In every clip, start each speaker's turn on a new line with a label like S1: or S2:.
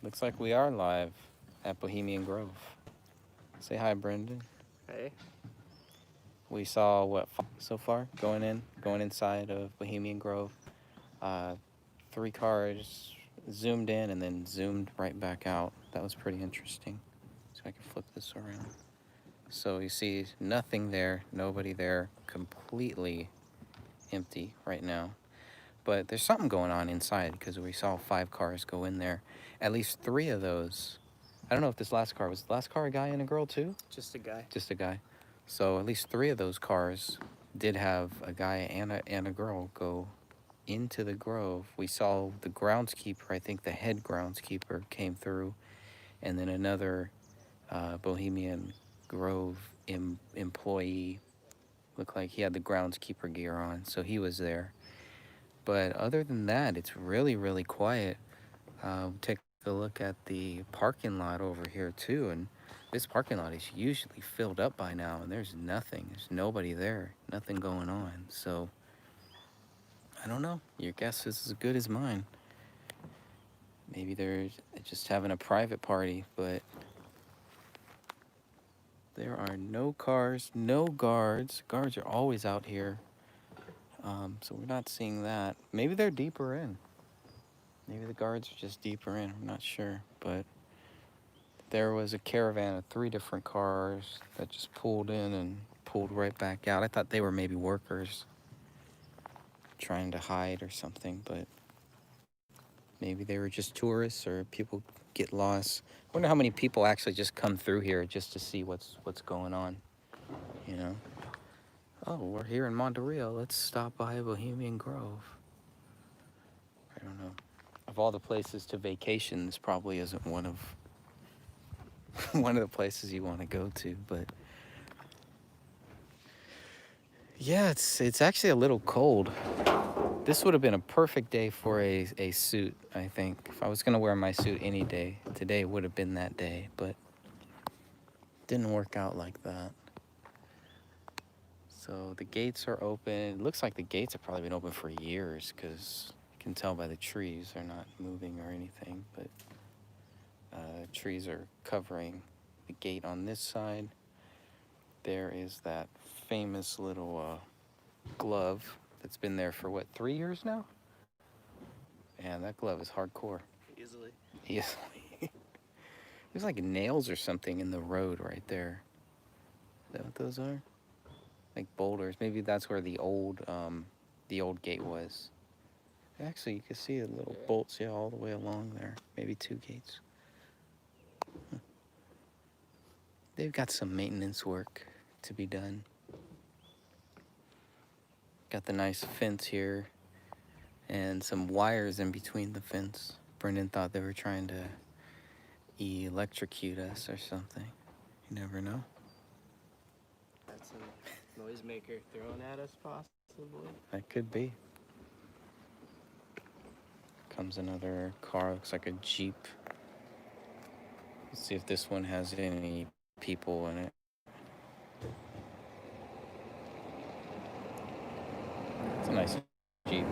S1: Looks like we are live at Bohemian Grove. Say hi, Brendan.
S2: Hey.
S1: We saw what so far going inside of Bohemian Grove. Uh, 3 cars zoomed in and then zoomed right back out. That was pretty interesting. So I can flip this around. So you see nothing there, nobody there, completely empty right now. But there's something going on inside because we saw 5 cars go in there. At least 3 of those. I don't know if this last car was the last car a guy and a girl too?
S2: Just a guy.
S1: Just a guy. So at least 3 of those cars did have a guy and a girl go into the grove. We saw the groundskeeper, I think the head groundskeeper came through, and then another Bohemian Grove employee. Looked like he had the groundskeeper gear on, so he was there. But other than that, it's really, really quiet. Take a look at the parking lot over here too, and this parking lot is usually filled up by now, and there's nothing. There's nobody there, nothing going on. So I don't know. Your guess is as good as mine. Maybe they're just having a private party, but there are no cars, no guards. Guards are always out here, so we're not seeing that. Maybe they're deeper in. Maybe the guards are just deeper in. I'm not sure, but there was a caravan of 3 different cars that just pulled in and pulled right back out. I thought they were maybe workers trying to hide or something, but maybe they were just tourists or people get lost. I wonder how many people actually just come through here just to see what's going on, you know? Oh, we're here in Monte Rio. Let's stop by Bohemian Grove. I don't know. Of all the places to vacation, this probably isn't one of one of the places you want to go to, but yeah, it's actually a little cold. This would have been a perfect day for a suit, I think. If I was gonna wear my suit any day, today would have been that day, but didn't work out like that. So the gates are open. It looks like the gates have probably been open for years because you can tell by the trees they're not moving or anything, but trees are covering the gate on this side. There is that famous little glove that's been there for what, 3 years now? And that glove is hardcore.
S2: Easily.
S1: Easily. There's like nails or something in the road right there. Is that what those are? Like boulders. Maybe that's where the old gate was. Actually, you can see the little bolts, yeah, all the way along there. Maybe 2 gates. They've got some maintenance work to be done. Got the nice fence here and some wires in between the fence. Brendan thought they were trying to electrocute us or something. You never know.
S2: That's a noisemaker thrown at us, possibly.
S1: That could be. Comes another car, looks like a Jeep. Let's see if this one has any people in it. It's a nice Jeep.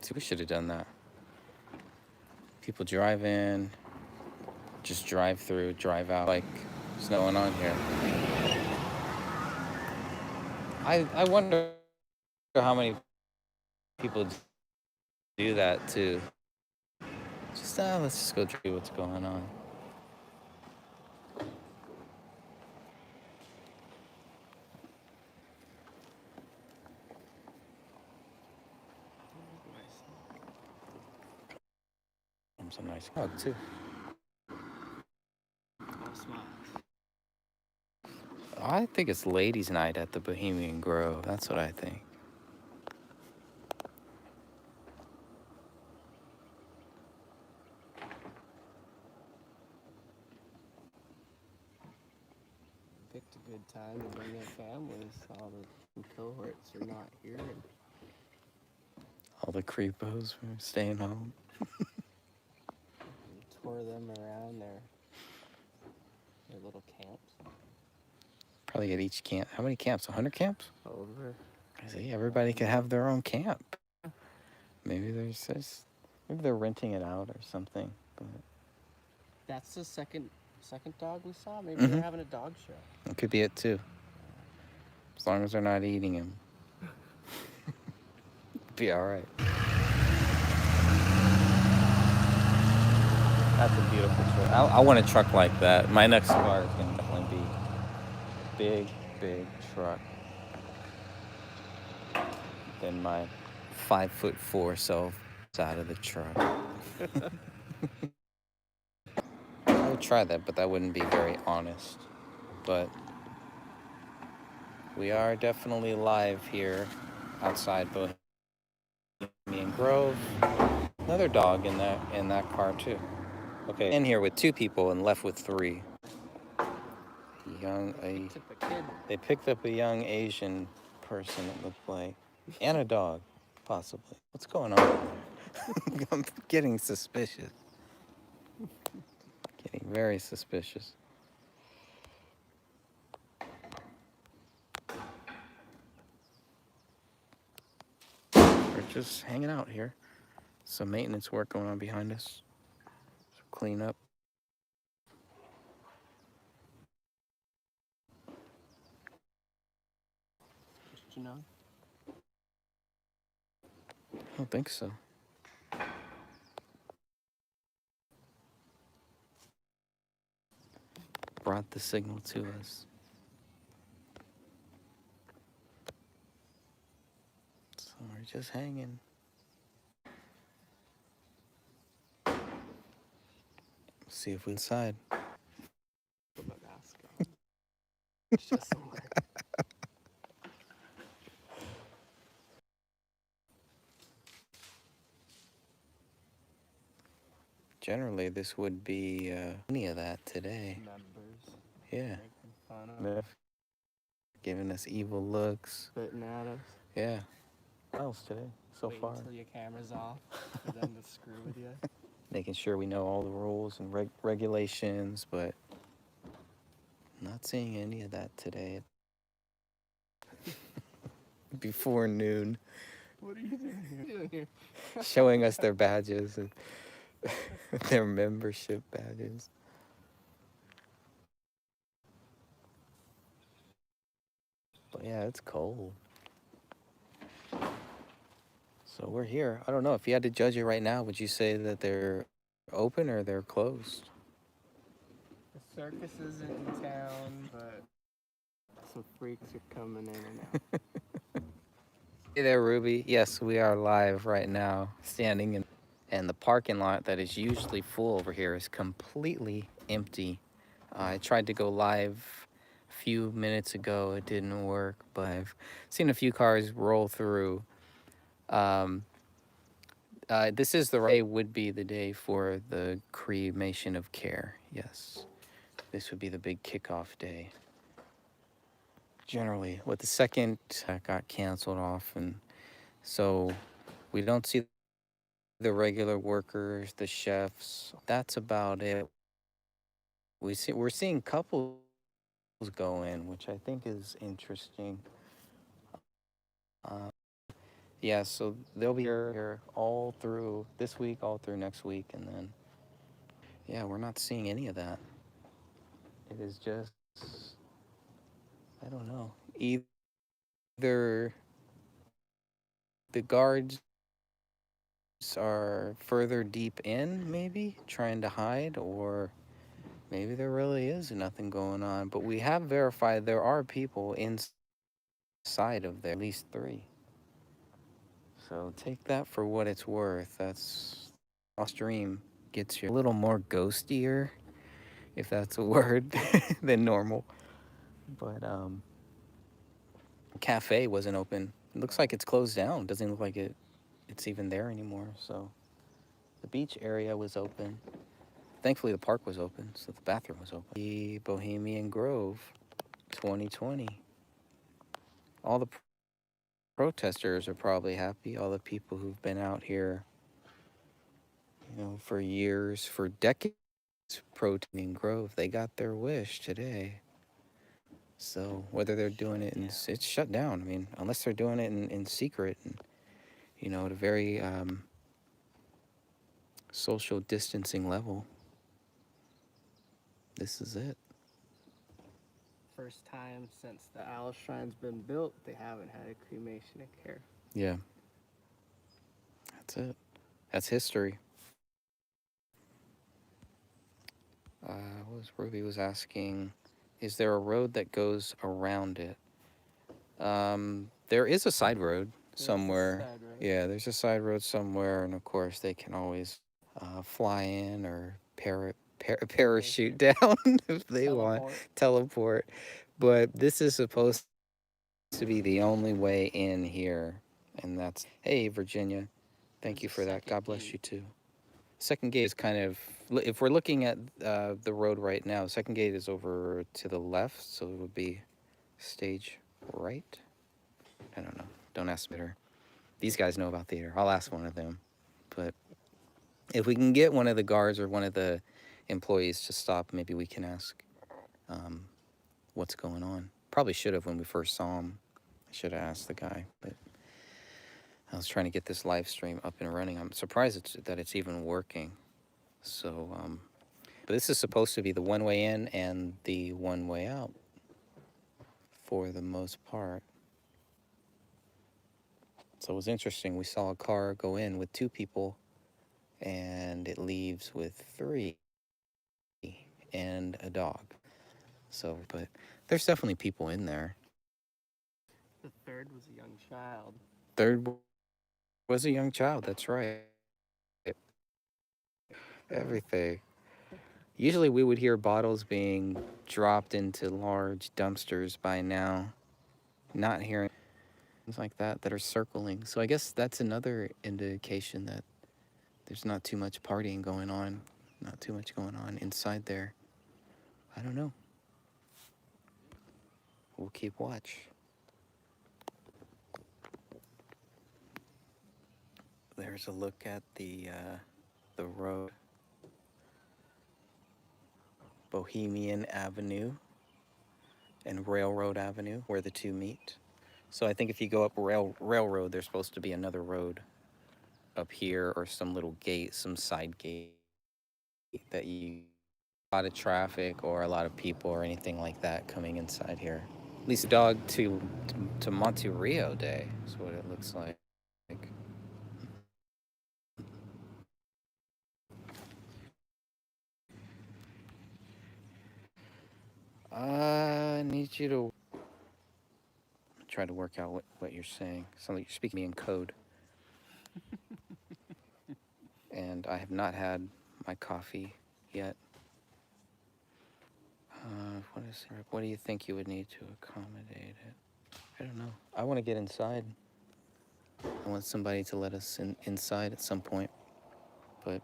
S1: See, we should have done that. People drive in, just drive through, drive out. Like, there's no one on here. I wonder how many people do that too. Just, let's just go see what's going on. Comes a nice hug too.
S2: All smiles.
S1: I think it's ladies' night at the Bohemian Grove. That's what I think.
S2: Picked a good time to bring their families. All the cohorts are not here. And
S1: All the creepos were staying home.
S2: we tour them around their little camps.
S1: Probably at each camp. How many camps? 100 camps?
S2: Over.
S1: I see. Everybody could have their own camp. Maybe maybe they're renting it out or something. But
S2: That's the second dog we saw. Maybe they're having a dog show.
S1: it could be it too. As long as they're not eating him. Be all right. That's a beautiful truck. I want a truck like that. My next car is going to definitely be big truck than my 5'4" self out of the truck. I would try that, but that wouldn't be very honest. But we are definitely live here outside Bohemian Grove. Another dog in that car too. Okay, in here with 2 people and left with 3. They picked up a young Asian person, it looked like, and a dog, possibly. What's going on? I'm getting suspicious. Getting very suspicious. We're just hanging out here. Some maintenance work going on behind us. Some clean up.
S2: You know?
S1: I don't think so. Brought the signal to us. So we're just hanging. See if we inside.
S2: Put my mask on. It's just somewhere.
S1: Generally, this would be any of that today.
S2: Members.
S1: Yeah.
S2: Making fun of us.
S1: Giving us evil looks.
S2: Spitting at us.
S1: Yeah. What else today so
S2: Waiting
S1: far?
S2: until your camera's off for them to screw with you.
S1: Making sure we know all the rules and regulations, but not seeing any of that today. Before noon.
S2: What are you doing here?
S1: Showing us their badges and their membership badges. But yeah, it's cold. So we're here. I don't know. If you had to judge it right now, would you say that they're open or they're closed?
S2: The circus isn't in town, but some freaks are coming in and out.
S1: Hey there, Ruby. Yes, we are live right now, standing in, and the parking lot that is usually full over here is completely empty. I tried to go live a few minutes ago. It didn't work, but I've seen a few cars roll through. This is would be the day for the cremation of care. Yes, this would be the big kickoff day. Generally, with the second got canceled off, and so we don't see the regular workers, the chefs. That's about it. We're seeing couples go in, which I think is interesting. Yeah, so they'll be here all through this week, all through next week, and then yeah, we're not seeing any of that. It is just, I don't know, either the guards are further deep in, maybe trying to hide, or maybe there really is nothing going on. But we have verified there are people inside of there, at least 3. So take that for what it's worth. That's stream gets you a little more ghostier, if that's a word, than normal. But cafe wasn't open. It looks like it's closed down. Doesn't look like it's even there anymore. So the beach area was open. Thankfully the park was open, so the bathroom was open. The Bohemian Grove 2020. All the protesters are probably happy. All the people who've been out here, for years, for decades, protesting Grove, they got their wish today. So whether they're doing it it's shut down. I mean, unless they're doing it in secret and, at a very social distancing level, this is it.
S2: First time since the owl shrine's been built, they haven't had a cremation occur.
S1: Yeah. That's it. That's history. What was Ruby was asking, is there a road that goes around it? There is a side road somewhere.
S2: Side road.
S1: Yeah, there's a side road somewhere, and of course they can always fly in or parachute down if they want, teleport. But this is supposed to be the only way in here, and that's hey Virginia, thank you for that. God bless you too. Second gate is kind of, if we're looking at the road right now, second gate is over to the left, so it would be stage right. I don't know. Don't ask me. These guys know about theater. I'll ask one of them. But if we can get one of the guards or one of the employees to stop, maybe we can ask what's going on. Probably should have when we first saw him. I should have asked the guy, but I was trying to get this live stream up and running. I'm surprised that it's even working. So, but this is supposed to be the one way in and the one way out for the most part. So it was interesting. We saw a car go in with 2 people and it leaves with 3 and a dog. So, but there's definitely people in there.
S2: The third was a young child.
S1: Third was a young child. That's right. Everything. Usually we would hear bottles being dropped into large dumpsters by now. Not hearing things like that are circling. So I guess that's another indication that there's not too much partying going on. Not too much going on inside there. I don't know. We'll keep watch. There's a look at the road. Bohemian Avenue and Railroad Avenue, where the two meet. So I think if you go up Railroad, there's supposed to be another road up here or some little gate, some side gate that you a lot of traffic or a lot of people or anything like that coming inside here. At least dog to Monte Rio Day is what it looks like. I need you to try to work out what you're saying. Sounds like you're speaking to me in code. And I have not had my coffee yet. What do you think you would need to accommodate it? I don't know. I want to get inside. I want somebody to let us inside at some point. But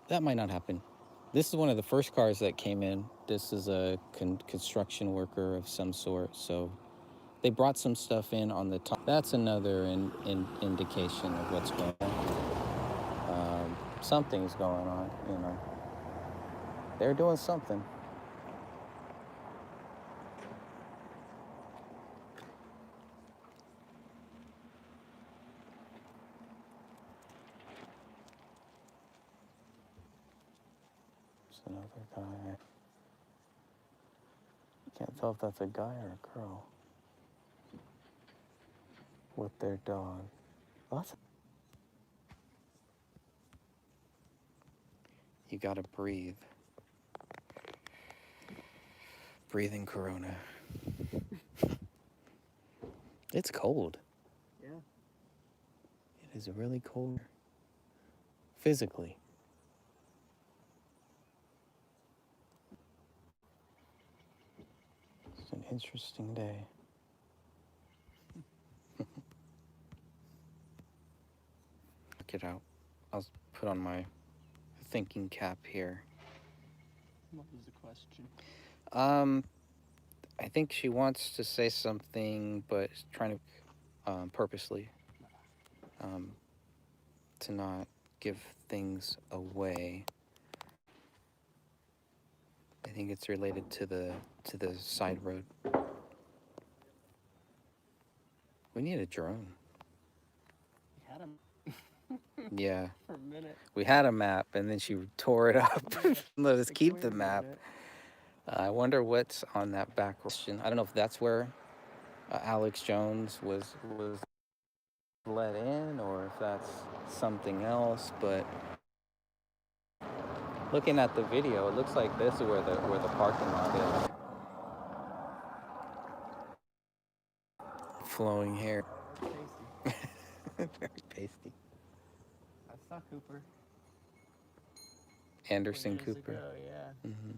S1: that might not happen. This is one of the first cars that came in. This is a construction worker of some sort. So they brought some stuff in on the top. That's another indication of what's going on. Something's going on, They're doing something. There's another guy. Can't tell if that's a guy or a girl with their dog. You gotta breathe. Breathing Corona. It's cold.
S2: Yeah.
S1: It is really cold. Physically. It's an interesting day. Check it out. I'll put on my thinking cap here.
S2: What was the question?
S1: Um, I think she wants to say something, but is trying to purposely um, to not give things away. I think it's related to the side road. We need a drone.
S2: We had him
S1: Yeah,
S2: for a minute.
S1: we had a map, and then she tore it up.
S2: Yeah,
S1: Let us
S2: like,
S1: keep
S2: wait
S1: the
S2: a
S1: map.
S2: minute.
S1: I wonder what's on that back question. I don't know if that's where Alex Jones was let in, or if that's something else. But looking at the video, it looks like this is where the parking lot is. Flowing hair.
S2: Very tasty.
S1: Very pasty.
S2: I saw Cooper
S1: Anderson
S2: years
S1: Cooper.
S2: ago, yeah.
S1: Hmm.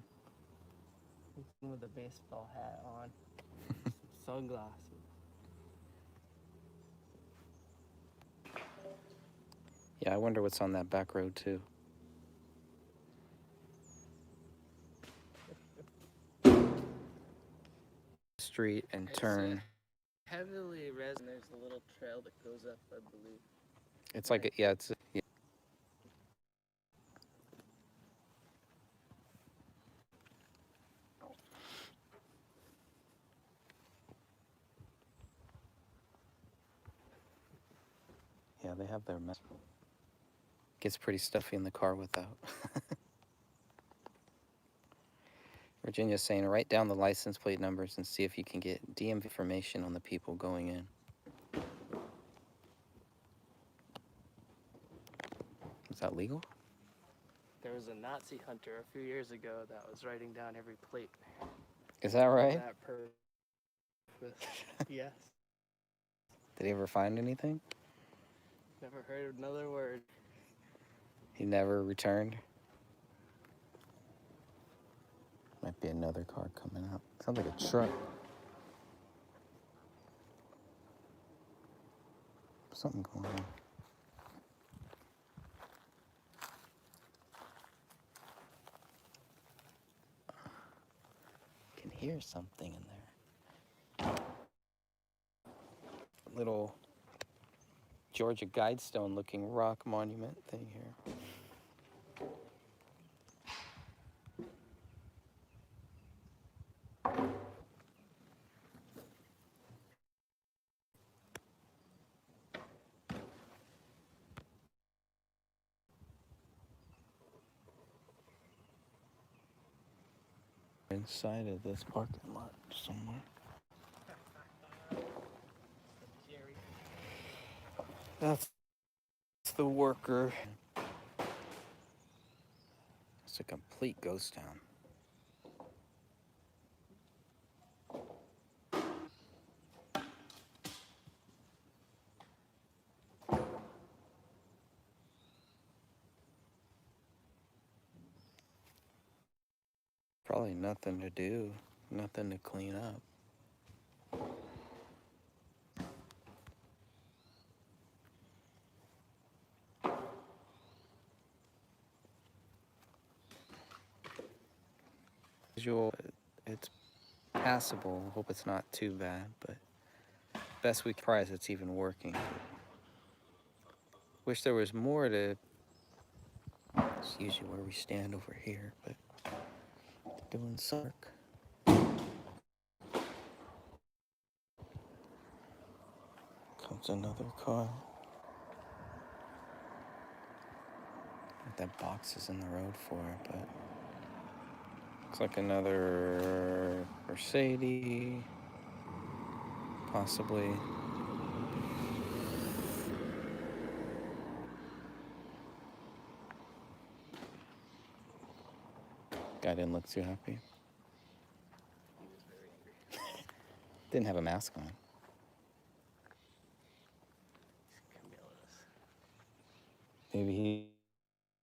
S2: He's with a baseball hat on, some sunglasses.
S1: Yeah, I wonder what's on that back road too. Street and turn.
S2: Heavily resin. There's a little trail that goes up, I believe.
S1: It's like yeah, it's yeah. Yeah, they have their mess. Gets pretty stuffy in the car without. Virginia's saying write down the license plate numbers and see if you can get DMV information on the people going in. Is that legal?
S2: There was a Nazi hunter a few years ago that was writing down every plate.
S1: Is that
S2: For
S1: right?
S2: that purpose. Yes.
S1: Did he ever find anything?
S2: Never heard another word.
S1: He never returned. Might be another car coming out. Sounds like a truck. Something going on. I can hear something in there. Little Georgia Guidestone looking rock monument thing here. Inside of this parking lot somewhere.
S2: Jerry.
S1: That's the worker. It's a complete ghost town. Probably nothing to do, nothing to clean up. Visual, it's passable. Hope it's not too bad, but best we can prize it's even working. Wish there was more to. It's usually where we stand over here, but doing some work. Comes another car. What that box is in the road for, but looks like another Mercedes, possibly. Guy didn't look too happy.
S2: He was very angry.
S1: Didn't have a mask on.
S2: Camillus.
S1: Maybe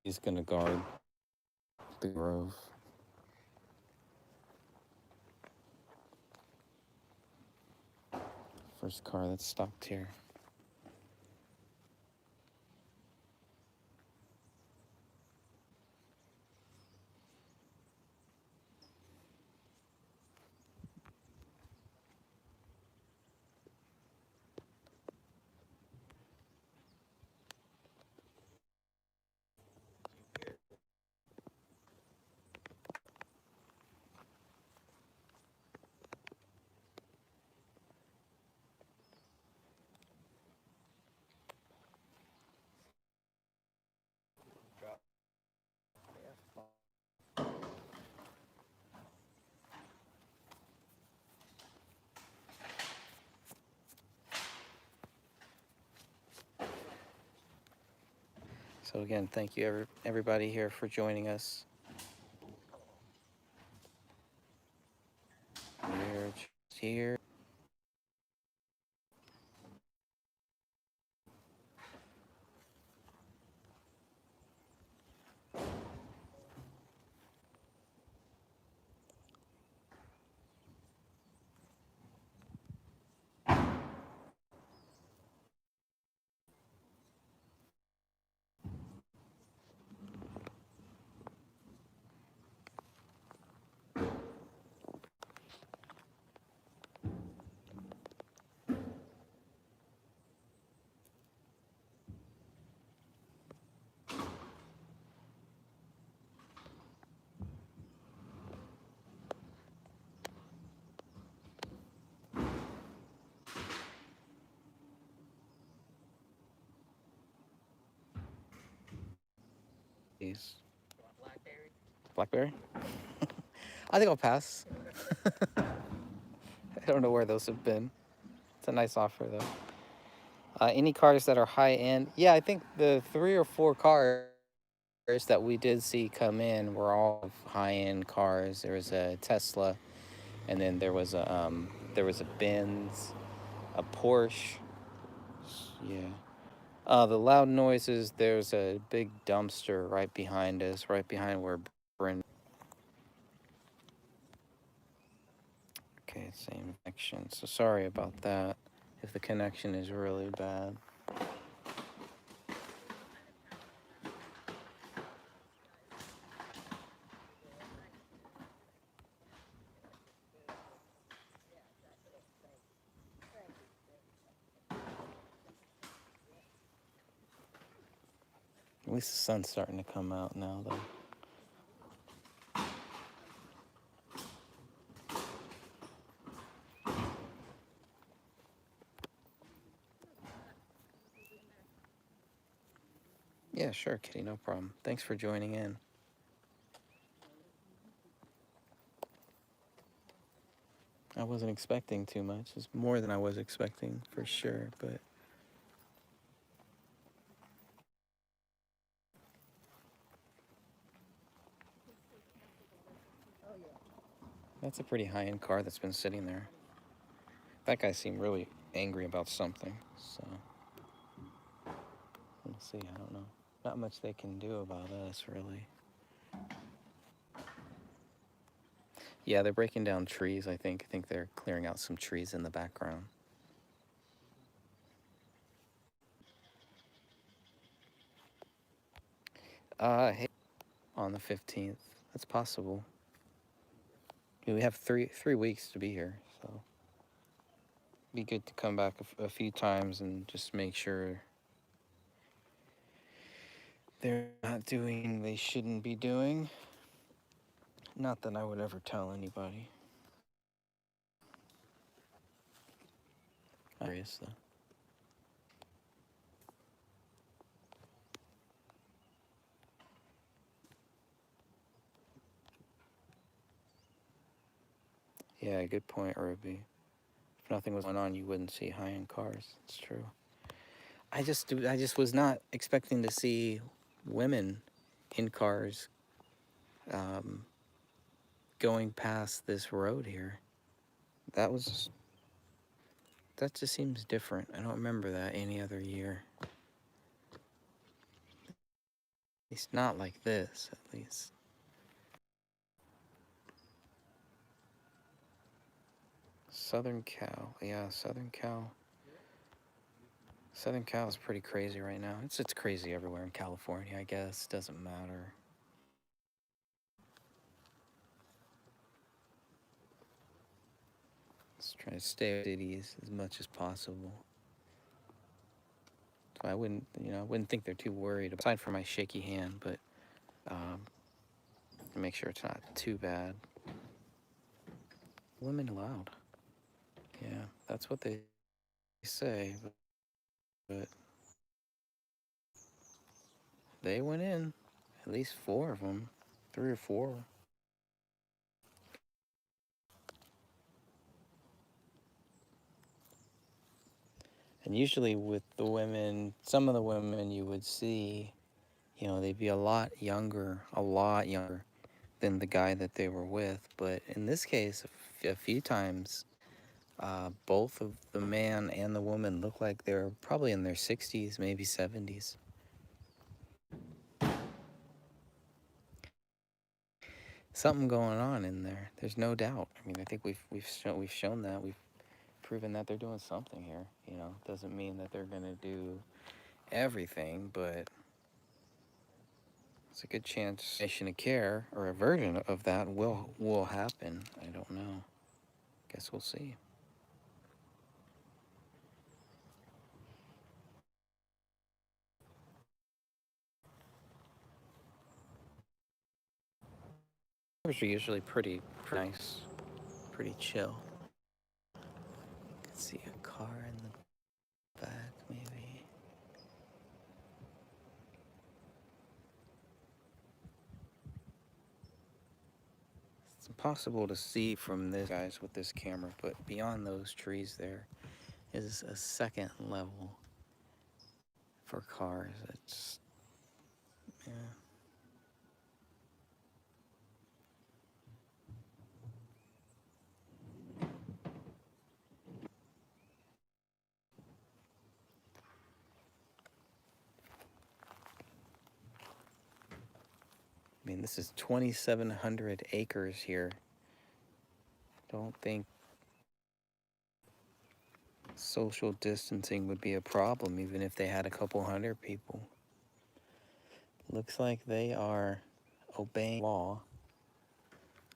S1: he's gonna guard the grove. First car that's stopped here. So again, thank you everybody here for joining us. We're just here. Please. Blackberry? I think I'll pass. I don't know where those have been. It's a nice offer though. Any cars that are high end? Yeah, I think the 3 or 4 cars that we did see come in were all high end cars. There was a Tesla, and then there was a Benz, a Porsche. Yeah. The loud noises. There's a big dumpster right behind us, right behind where Brent. Okay, same connection. So sorry about that. If the connection is really bad. At least the sun's starting to come out now, though. Yeah, sure, Kitty, no problem. Thanks for joining in. I wasn't expecting too much. It's more than I was expecting, for sure, but that's a pretty high-end car that's been sitting there. That guy seemed really angry about something, so we'll see. I don't know. Not much they can do about us, really. Yeah, they're breaking down trees, I think. I think they're clearing out some trees in the background. Hey, on the 15th. That's possible. We have three weeks to be here, so be good to come back a few times and just make sure they're not doing they shouldn't be doing. Not that I would ever tell anybody. I'm curious though. Yeah, good point, Ruby. If nothing was going on, you wouldn't see high-end cars. It's true. I just was not expecting to see women in cars um, going past this road here. That was that just seems different. I don't remember that any other year. It's not like this, at least. Southern Cal, yeah, Southern Cal. Southern Cal is pretty crazy right now. It's crazy everywhere in California, I guess. Doesn't matter. Just trying to stay with cities as much as possible. So I wouldn't, I wouldn't think they're too worried. Aside from my shaky hand, but um, make sure it's not too bad. Women allowed. Yeah, that's what they say, but they went in. At least 4 of them, 3 or 4. And usually with the women, some of the women you would see you know, they'd be a lot younger than the guy that they were with. But in this case, a few times, both of the man and the woman look like they're probably in their 60s, maybe 70s. Something going on in there. There's no doubt. I mean, I think we've shown that. We've proven that they're doing something here. You know, doesn't mean that they're gonna do everything, but it's a good chance mission of care or a version of that will happen. I don't know. Guess we'll see. Cars are usually pretty nice, pretty chill. Let's see a car in the back, maybe. It's impossible to see from this, guys, with this camera, but beyond those trees there is a second level for cars. It's, yeah. I mean, this is 2,700 acres here. Don't think social distancing would be a problem, even if they had a couple hundred people. Looks like they are obeying law,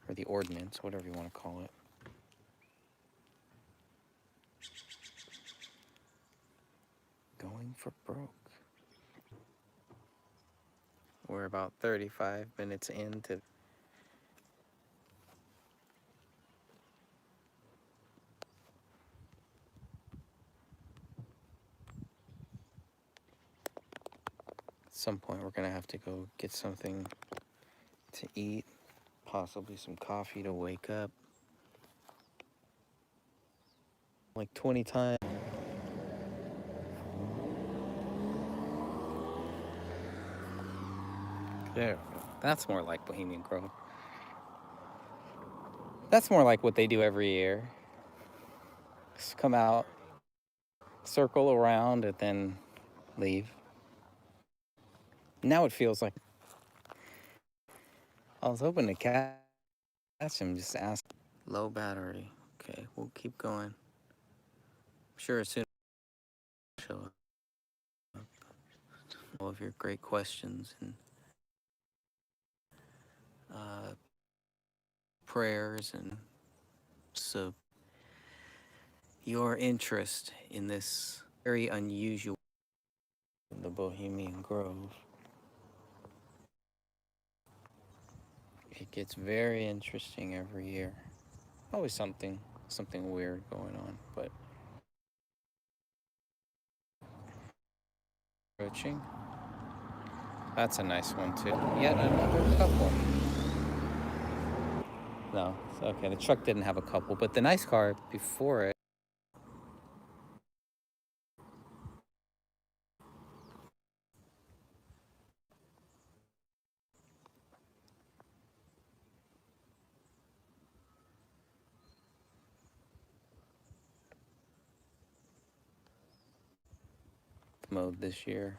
S1: or the ordinance, whatever you want to call it. Going for broke. We're about 35 minutes into. At some point, we're gonna have to go get something to eat, possibly some coffee to wake up. Like 20 times. There, that's more like Bohemian Grove. That's more like what they do every year. Just come out, circle around, and then leave. Now it feels like I was hoping to catch him, just ask. Low battery. Okay, we'll keep going. I'm sure as soon as you show up, all of your great questions and prayers and so your interest in this very unusual, the Bohemian Grove. It gets very interesting every year. Always something weird going on, but approaching. That's a nice one too. Yet another couple. No, it's okay. The truck didn't have a couple, but the nice car before it. Mode this year.